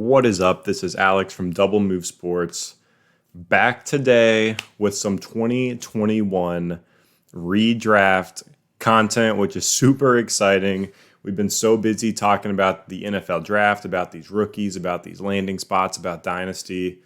What is up? This is Alex from Double Move Sports. Back today with some 2021 redraft content, which is super exciting. We've been so busy talking about the NFL draft, about these rookies, about these landing spots, about Dynasty.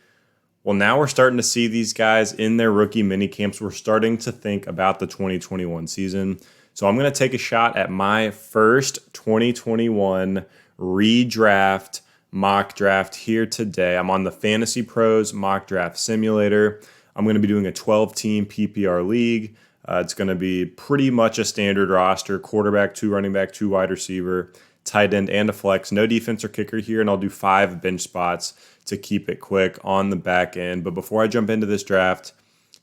Well, now we're starting to see these guys in their rookie mini camps. We're starting to think about the 2021 season. So I'm going to take a shot at my first 2021 redraft mock draft here today. I'm on the FantasyPros mock draft simulator. I'm going to be doing a 12-team PPR league. It's going to be pretty much a standard roster: quarterback, 2 running back, 2 wide receiver, tight end, and a flex. No defense or kicker here, and I'll do 5 bench spots to keep it quick on the back end. But before I jump into this draft,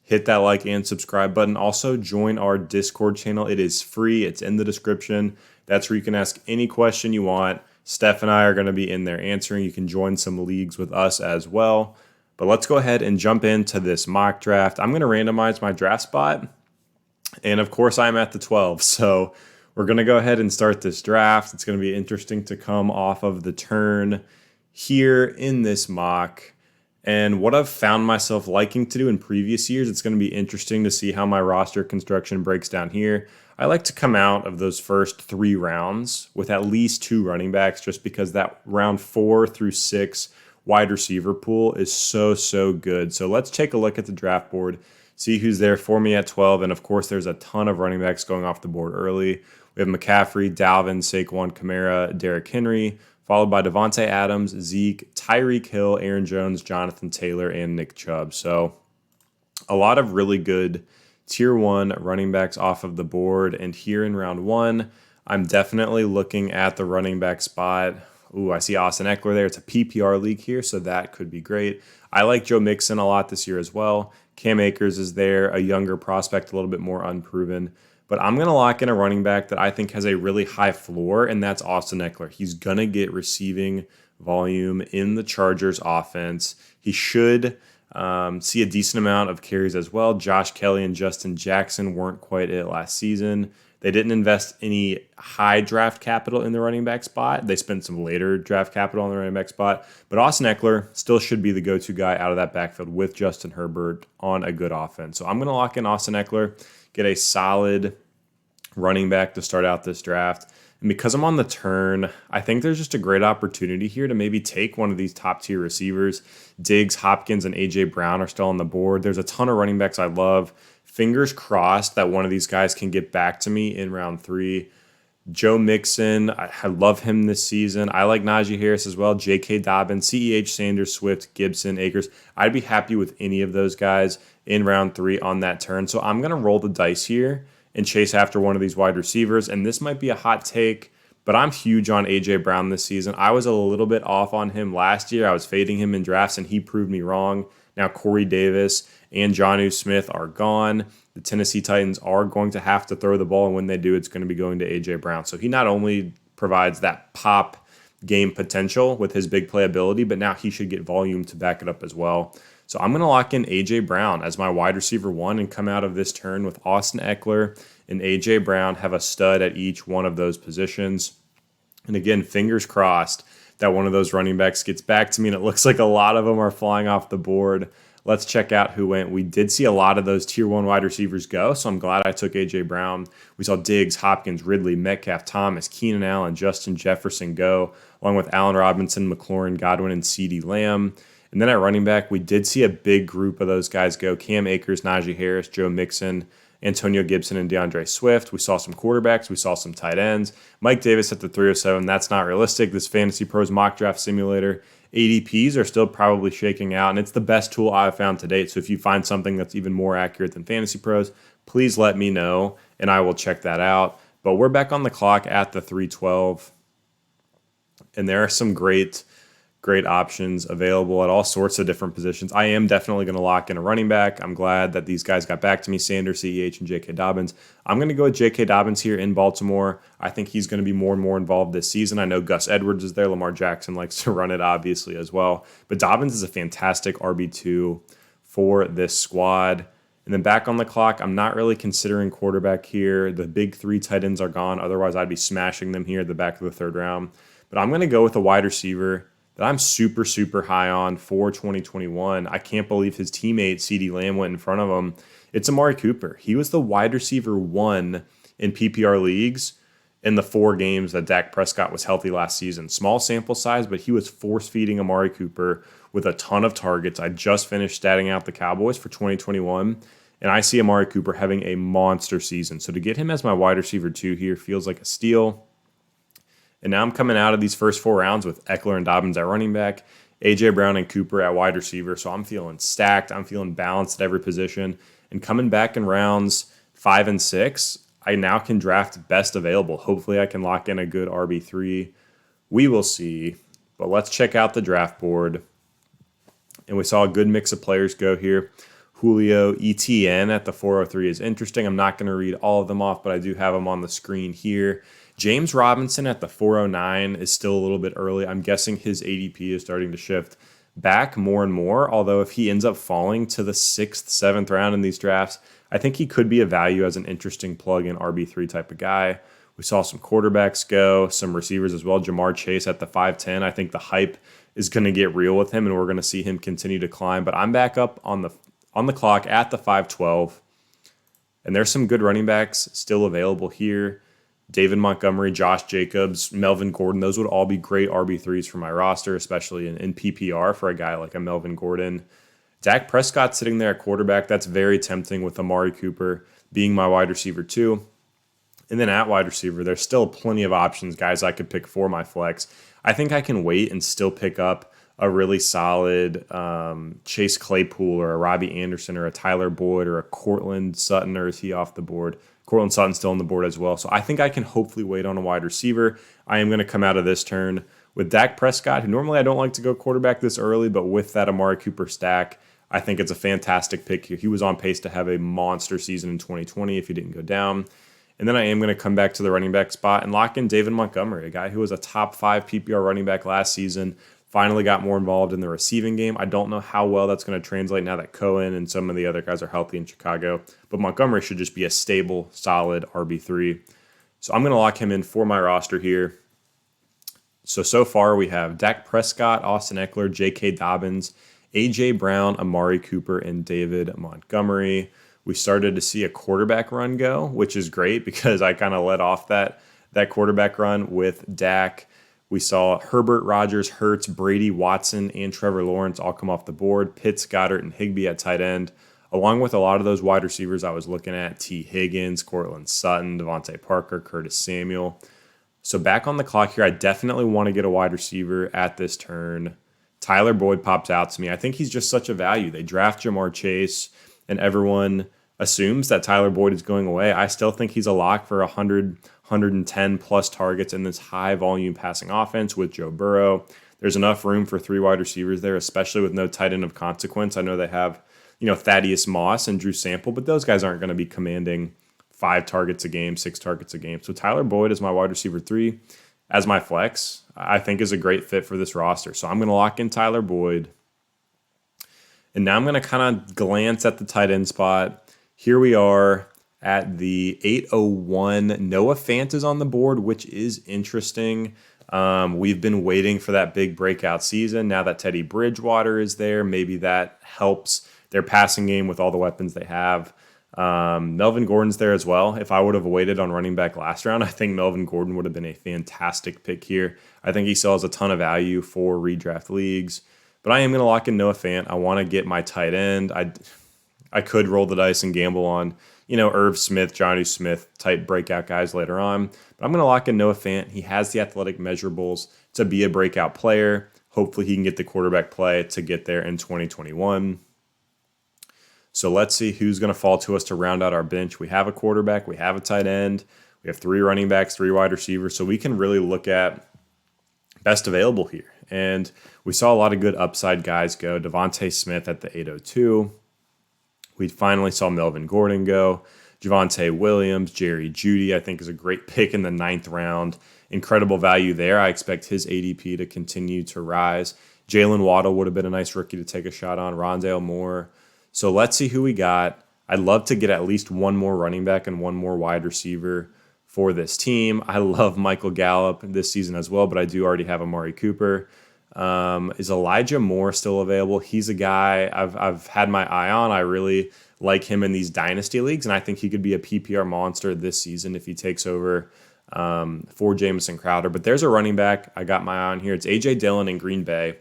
hit that like and subscribe button. Also, join our Discord channel. It is free. It's in the description. That's where you can ask any question you want. Stef and I are going to be in there answering. You can join some leagues with us as well. But let's go ahead and jump into this mock draft. I'm going to randomize my draft spot. And of course, I'm at the 12. So we're going to go ahead and start this draft. It's going to be interesting to come off of the turn here in this mock. And what I've found myself liking to do in previous years, it's going to be interesting to see how my roster construction breaks down here. I like to come out of those first 3 rounds with at least 2 running backs, just because that round 4 through 6 wide receiver pool is so good. So let's take a look at the draft board, see who's there for me at 12. And of course, there's a ton of running backs going off the board early. We have McCaffrey, Dalvin, Saquon, Kamara, Derrick Henry, followed by Devontae Adams, Zeke, Tyreek Hill, Aaron Jones, Jonathan Taylor, and Nick Chubb. So a lot of really good tier 1 running backs off of the board. And here in round 1, I'm definitely looking at the running back spot. Ooh, I see Austin Ekeler there. It's a PPR league here, so that could be great. I like Joe Mixon a lot this year as well. Cam Akers is there, a younger prospect, a little bit more unproven. But I'm going to lock in a running back that I think has a really high floor, and that's Austin Ekeler. He's going to get receiving volume in the Chargers offense. He should see a decent amount of carries as well. Josh Kelly and Justin Jackson weren't quite it last season. They didn't invest any high draft capital in the running back spot. They spent some later draft capital on the running back spot. But Austin Ekeler still should be the go-to guy out of that backfield with Justin Herbert on a good offense. So I'm going to lock in Austin Ekeler, get a solid running back to start out this draft. And because I'm on the turn, I think there's just a great opportunity here to maybe take one of these top-tier receivers. Diggs, Hopkins, and A.J. Brown are still on the board. There's a ton of running backs I love. Fingers crossed that one of these guys can get back to me in round 3. Joe Mixon, I love him this season. I like Najee Harris as well. J.K. Dobbins, CEH, Sanders, Swift, Gibson, Akers. I'd be happy with any of those guys in round 3 on that turn. So I'm going to roll the dice here and chase after one of these wide receivers. And this might be a hot take, but I'm huge on A.J. Brown this season. I was a little bit off on him last year. I was fading him in drafts, and he proved me wrong. Now Corey Davis and Jonnu Smith are gone. The Tennessee Titans are going to have to throw the ball, and when they do, it's going to be going to A.J. Brown. So he not only provides that pop game potential with his big playability, but now he should get volume to back it up as well. So I'm going to lock in A.J. Brown as my wide receiver 1 and come out of this turn with Austin Ekeler and A.J. Brown, have a stud at each one of those positions. And again, fingers crossed that one of those running backs gets back to me, and it looks like a lot of them are flying off the board. Let's check out who went. We did see a lot of those tier 1 wide receivers go, so I'm glad I took A.J. Brown. We saw Diggs, Hopkins, Ridley, Metcalf, Thomas, Keenan Allen, Justin Jefferson go, along with Allen Robinson, McLaurin, Godwin, and CeeDee Lamb. And then at running back, we did see a big group of those guys go. Cam Akers, Najee Harris, Joe Mixon, Antonio Gibson, and DeAndre Swift. We saw some quarterbacks. We saw some tight ends. Mike Davis at the 307. That's not realistic. This FantasyPros mock draft simulator, ADPs are still probably shaking out, and it's the best tool I've found to date. So if you find something that's even more accurate than FantasyPros, please let me know, and I will check that out. But we're back on the clock at the 312, and there are some great options available at all sorts of different positions. I am definitely going to lock in a running back. I'm glad that these guys got back to me, Sanders, CEH, and J.K. Dobbins. I'm going to go with J.K. Dobbins here in Baltimore. I think he's going to be more and more involved this season. I know Gus Edwards is there. Lamar Jackson likes to run it, obviously, as well. But Dobbins is a fantastic RB2 for this squad. And then back on the clock, I'm not really considering quarterback here. The big 3 tight ends are gone. Otherwise, I'd be smashing them here at the back of the 3rd round. But I'm going to go with a wide receiver that I'm super, super high on for 2021. I can't believe his teammate CeeDee Lamb went in front of him. It's Amari Cooper. He was the wide receiver 1 in PPR leagues in the 4 games that Dak Prescott was healthy last season. Small sample size, but he was force-feeding Amari Cooper with a ton of targets. I just finished statting out the Cowboys for 2021, and I see Amari Cooper having a monster season. So to get him as my wide receiver 2 here feels like a steal. And now I'm coming out of these first 4 rounds with Ekeler and Dobbins at running back, A.J. Brown and Cooper at wide receiver. So I'm feeling stacked. I'm feeling balanced at every position. And coming back in rounds 5 and 6, I now can draft best available. Hopefully I can lock in a good RB3. We will see. But let's check out the draft board. And we saw a good mix of players go here. Julio ETN at the 403 is interesting. I'm not going to read all of them off, but I do have them on the screen here. James Robinson at the 409 is still a little bit early. I'm guessing his ADP is starting to shift back more and more, although if he ends up falling to the 6th, 7th round in these drafts, I think he could be a value as an interesting plug-in RB3 type of guy. We saw some quarterbacks go, some receivers as well. Jamar Chase at the 510. I think the hype is going to get real with him, and we're going to see him continue to climb. But I'm back up on the clock at the 512, and there's some good running backs still available here. David Montgomery, Josh Jacobs, Melvin Gordon, those would all be great RB3s for my roster, especially in PPR for a guy like a Melvin Gordon. Dak Prescott sitting there at quarterback, that's very tempting with Amari Cooper being my wide receiver 2. And then at wide receiver, there's still plenty of options, guys I could pick for my flex. I think I can wait and still pick up a really solid Chase Claypool or a Robbie Anderson or a Tyler Boyd or a Cortland Sutton, or is he off the board? Cortland Sutton's still on the board as well. So I think I can hopefully wait on a wide receiver. I am going to come out of this turn with Dak Prescott, who normally I don't like to go quarterback this early, but with that Amari Cooper stack, I think it's a fantastic pick here. He was on pace to have a monster season in 2020 if he didn't go down. And then I am going to come back to the running back spot and lock in David Montgomery, a guy who was a top 5 PPR running back last season, finally got more involved in the receiving game. I don't know how well that's going to translate now that Cohen and some of the other guys are healthy in Chicago, but Montgomery should just be a stable, solid RB3. So I'm going to lock him in for my roster here. So far we have Dak Prescott, Austin Ekeler, J.K. Dobbins, A.J. Brown, Amari Cooper, and David Montgomery. We started to see a quarterback run go, which is great because I kind of let off that quarterback run with Dak. We saw Herbert, Rodgers, Hurts, Brady, Watson, and Trevor Lawrence all come off the board. Pitts, Goddard, and Higbee at tight end, along with a lot of those wide receivers I was looking at. T. Higgins, Cortland Sutton, Devontae Parker, Curtis Samuel. So back on the clock here, I definitely want to get a wide receiver at this turn. Tyler Boyd popped out to me. I think he's just such a value. They draft Jamar Chase, and everyone assumes that Tyler Boyd is going away. I still think he's a lock for 100, 110 plus targets in this high volume passing offense with Joe Burrow. There's enough room for 3 wide receivers there, especially with no tight end of consequence. I know they have, Thaddeus Moss and Drew Sample, but those guys aren't going to be commanding 5 targets a game, 6 targets a game. So Tyler Boyd is my wide receiver 3 as my flex. I think is a great fit for this roster. So I'm going to lock in Tyler Boyd. And now I'm going to kind of glance at the tight end spot. Here we are at the 801. Noah Fant is on the board, which is interesting. We've been waiting for that big breakout season. Now that Teddy Bridgewater is there, maybe that helps their passing game with all the weapons they have. Melvin Gordon's there as well. If I would have waited on running back last round, I think Melvin Gordon would have been a fantastic pick here. I think he still has a ton of value for redraft leagues. But I am going to lock in Noah Fant. I want to get my tight end. I could roll the dice and gamble on, Irv Smith, Johnny Smith type breakout guys later on. But I'm going to lock in Noah Fant. He has the athletic measurables to be a breakout player. Hopefully he can get the quarterback play to get there in 2021. So let's see who's going to fall to us to round out our bench. We have a quarterback. We have a tight end. We have 3 running backs, 3 wide receivers. So we can really look at best available here. And we saw a lot of good upside guys go. Devontae Smith at the 802. We finally saw Melvin Gordon go. Javonte Williams, Jerry Jeudy, I think is a great pick in the 9th round. Incredible value there. I expect his ADP to continue to rise. Jalen Waddle would have been a nice rookie to take a shot on. Rondale Moore. So let's see who we got. I'd love to get at least 1 more running back and 1 more wide receiver for this team. I love Michael Gallup this season as well, but I do already have Amari Cooper. Is Elijah Moore still available? He's a guy I've had my eye on. I really like him in these dynasty leagues, and I think he could be a PPR monster this season if he takes over for Jamison Crowder. But there's a running back I got my eye on here. It's A.J. Dillon in Green Bay.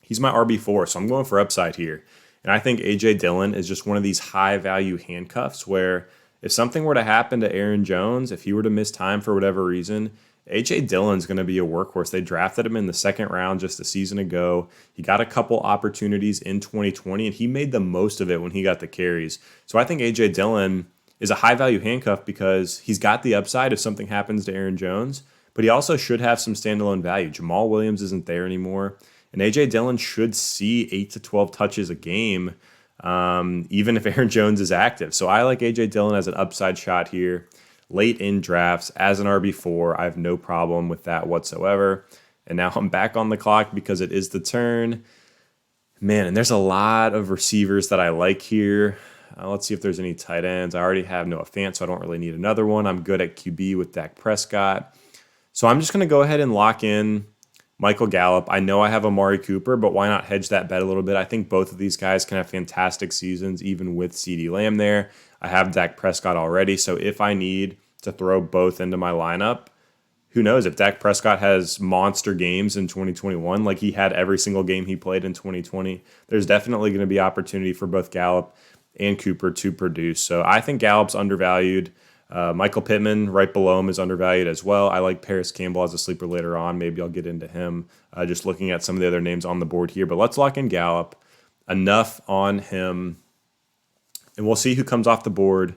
He's my RB4, so I'm going for upside here. And I think A.J. Dillon is just one of these high-value handcuffs where if something were to happen to Aaron Jones, if he were to miss time for whatever reason, A.J. Dillon's going to be a workhorse. They drafted him in the second round just a season ago. He got a couple opportunities in 2020, and he made the most of it when he got the carries. So I think A.J. Dillon is a high-value handcuff because he's got the upside if something happens to Aaron Jones, but he also should have some standalone value. Jamal Williams isn't there anymore, and A.J. Dillon should see 8 to 12 touches a game, even if Aaron Jones is active. So I like A.J. Dillon as an upside shot here. Late in drafts as an RB4, I have no problem with that whatsoever. And now I'm back on the clock because it is the turn. Man, and there's a lot of receivers that I like here. Let's see if there's any tight ends. I already have Noah Fant, so I don't really need another one. I'm good at QB with Dak Prescott. So I'm just going to go ahead and lock in Michael Gallup. I know I have Amari Cooper, but why not hedge that bet a little bit? I think both of these guys can have fantastic seasons, even with CeeDee Lamb there. I have Dak Prescott already, so if I need to throw both into my lineup, who knows? If Dak Prescott has monster games in 2021, like he had every single game he played in 2020, there's definitely going to be opportunity for both Gallup and Cooper to produce. So I think Gallup's undervalued. Michael Pittman right below him is undervalued as well. I like Paris Campbell as a sleeper later on. Maybe I'll get into him just looking at some of the other names on the board here. But let's lock in Gallup. Enough on him. And we'll see who comes off the board.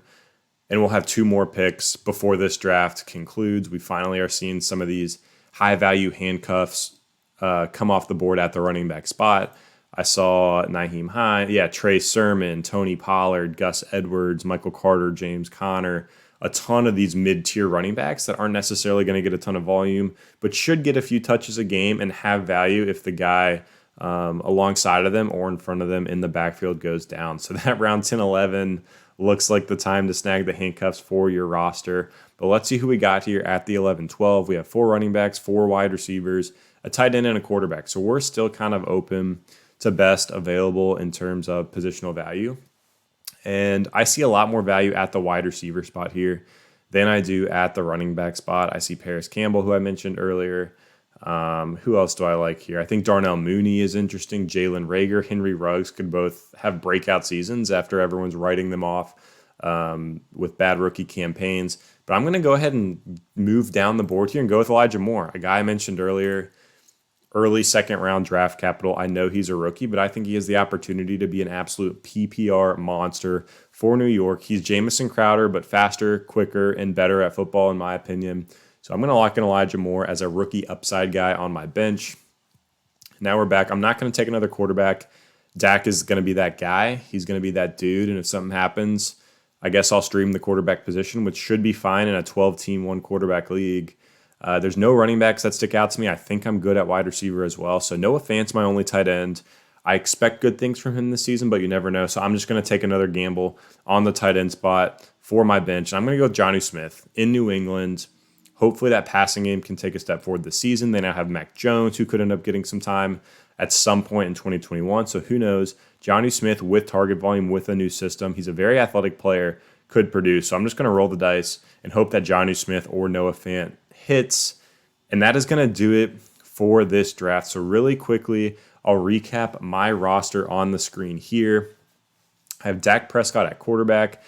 And we'll have 2 more picks before this draft concludes. We finally are seeing some of these high-value handcuffs come off the board at the running back spot. I saw Nyheim Hines, Trey Sermon, Tony Pollard, Gus Edwards, Michael Carter, James Conner, a ton of these mid-tier running backs that aren't necessarily going to get a ton of volume, but should get a few touches a game and have value if the guy alongside of them or in front of them in the backfield goes down. So that round 10-11 looks like the time to snag the handcuffs for your roster. But let's see who we got here at the 11-12. We have 4 running backs, 4 wide receivers, a tight end, and a quarterback. So we're still kind of open to best available in terms of positional value. And I see a lot more value at the wide receiver spot here than I do at the running back spot. I see Paris Campbell, who I mentioned earlier. Who else do I like here? I think Darnell Mooney is interesting. Jalen Reagor, Henry Ruggs could both have breakout seasons after everyone's writing them off with bad rookie campaigns. But I'm going to go ahead and move down the board here and go with Elijah Moore, a guy I mentioned earlier. Early second-round draft capital. I know he's a rookie, but I think he has the opportunity to be an absolute PPR monster for New York. He's Jamison Crowder, but faster, quicker, and better at football, in my opinion. So I'm going to lock in Elijah Moore as a rookie upside guy on my bench. Now we're back. I'm not going to take another quarterback. Dak is going to be that guy. He's going to be that dude, and if something happens, I guess I'll stream the quarterback position, which should be fine in a 12-team, 1-quarterback league. There's no running backs that stick out to me. I think I'm good at wide receiver as well. So Noah Fant's my only tight end. I expect good things from him this season, but you never know. So I'm just going to take another gamble on the tight end spot for my bench. I'm going to go with Jonnu Smith in New England. Hopefully that passing game can take a step forward this season. They now have Mac Jones, who could end up getting some time at some point in 2021. So who knows? Jonnu Smith with target volume with a new system. He's a very athletic player, could produce. So I'm just going to roll the dice and hope that Jonnu Smith or Noah Fant hits, and that is going to do it for this draft. So really quickly, I'll recap my roster on the screen here. I have Dak Prescott at quarterback,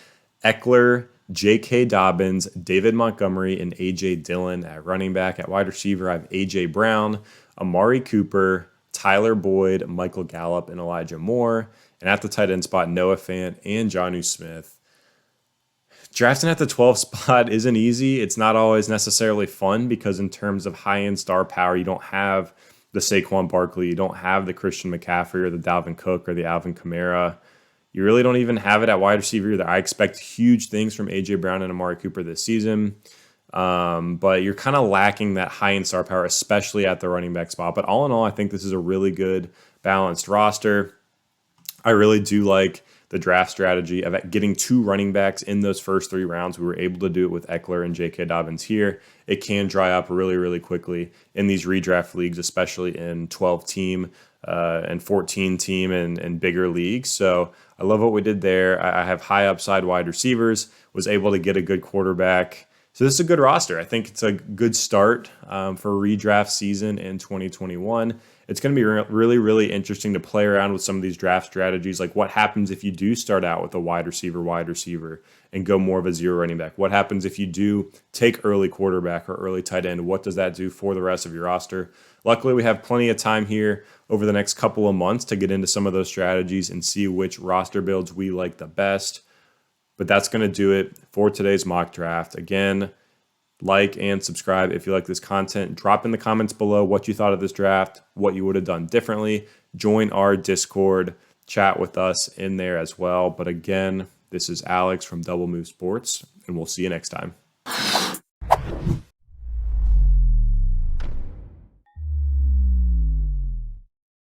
Ekeler, J.K. Dobbins, David Montgomery, and A.J. Dillon at running back. At wide receiver, I have A.J. Brown, Amari Cooper, Tyler Boyd, Michael Gallup, and Elijah Moore. And at the tight end spot, Noah Fant and Jonnu Smith. Drafting at the 12 spot isn't easy. It's not always necessarily fun because in terms of high-end star power, you don't have the Saquon Barkley, you don't have the Christian McCaffrey or the Dalvin Cook or the Alvin Kamara. You really don't even have it at wide receiver either. I expect huge things from A.J. Brown and Amari Cooper this season, but you're kind of lacking that high-end star power, especially at the running back spot. But all in all, I think this is a really good balanced roster. I really do like the draft strategy of getting 2 running backs in those first 3 rounds. We were able to do it with Ekeler and J.K. Dobbins here. It can dry up really, really quickly in these redraft leagues, especially in 12-team and 14-team and bigger leagues. So I love what we did there. I have high upside wide receivers, was able to get a good quarterback. So this is a good roster. I think it's a good start for redraft season in 2021. It's going to be really, really interesting to play around with some of these draft strategies. Like what happens if you do start out with a wide receiver, and go more of a 0 running back? What happens if you do take early quarterback or early tight end? What does that do for the rest of your roster? Luckily, we have plenty of time here over the next couple of months to get into some of those strategies and see which roster builds we like the best. But that's going to do it for today's mock draft. Again, like and subscribe if you like this content. Drop in the comments below what you thought of this draft, what you would have done differently. Join our Discord, chat with us in there as well. But again, this is Alex from Double Move Sports, and we'll see you next time.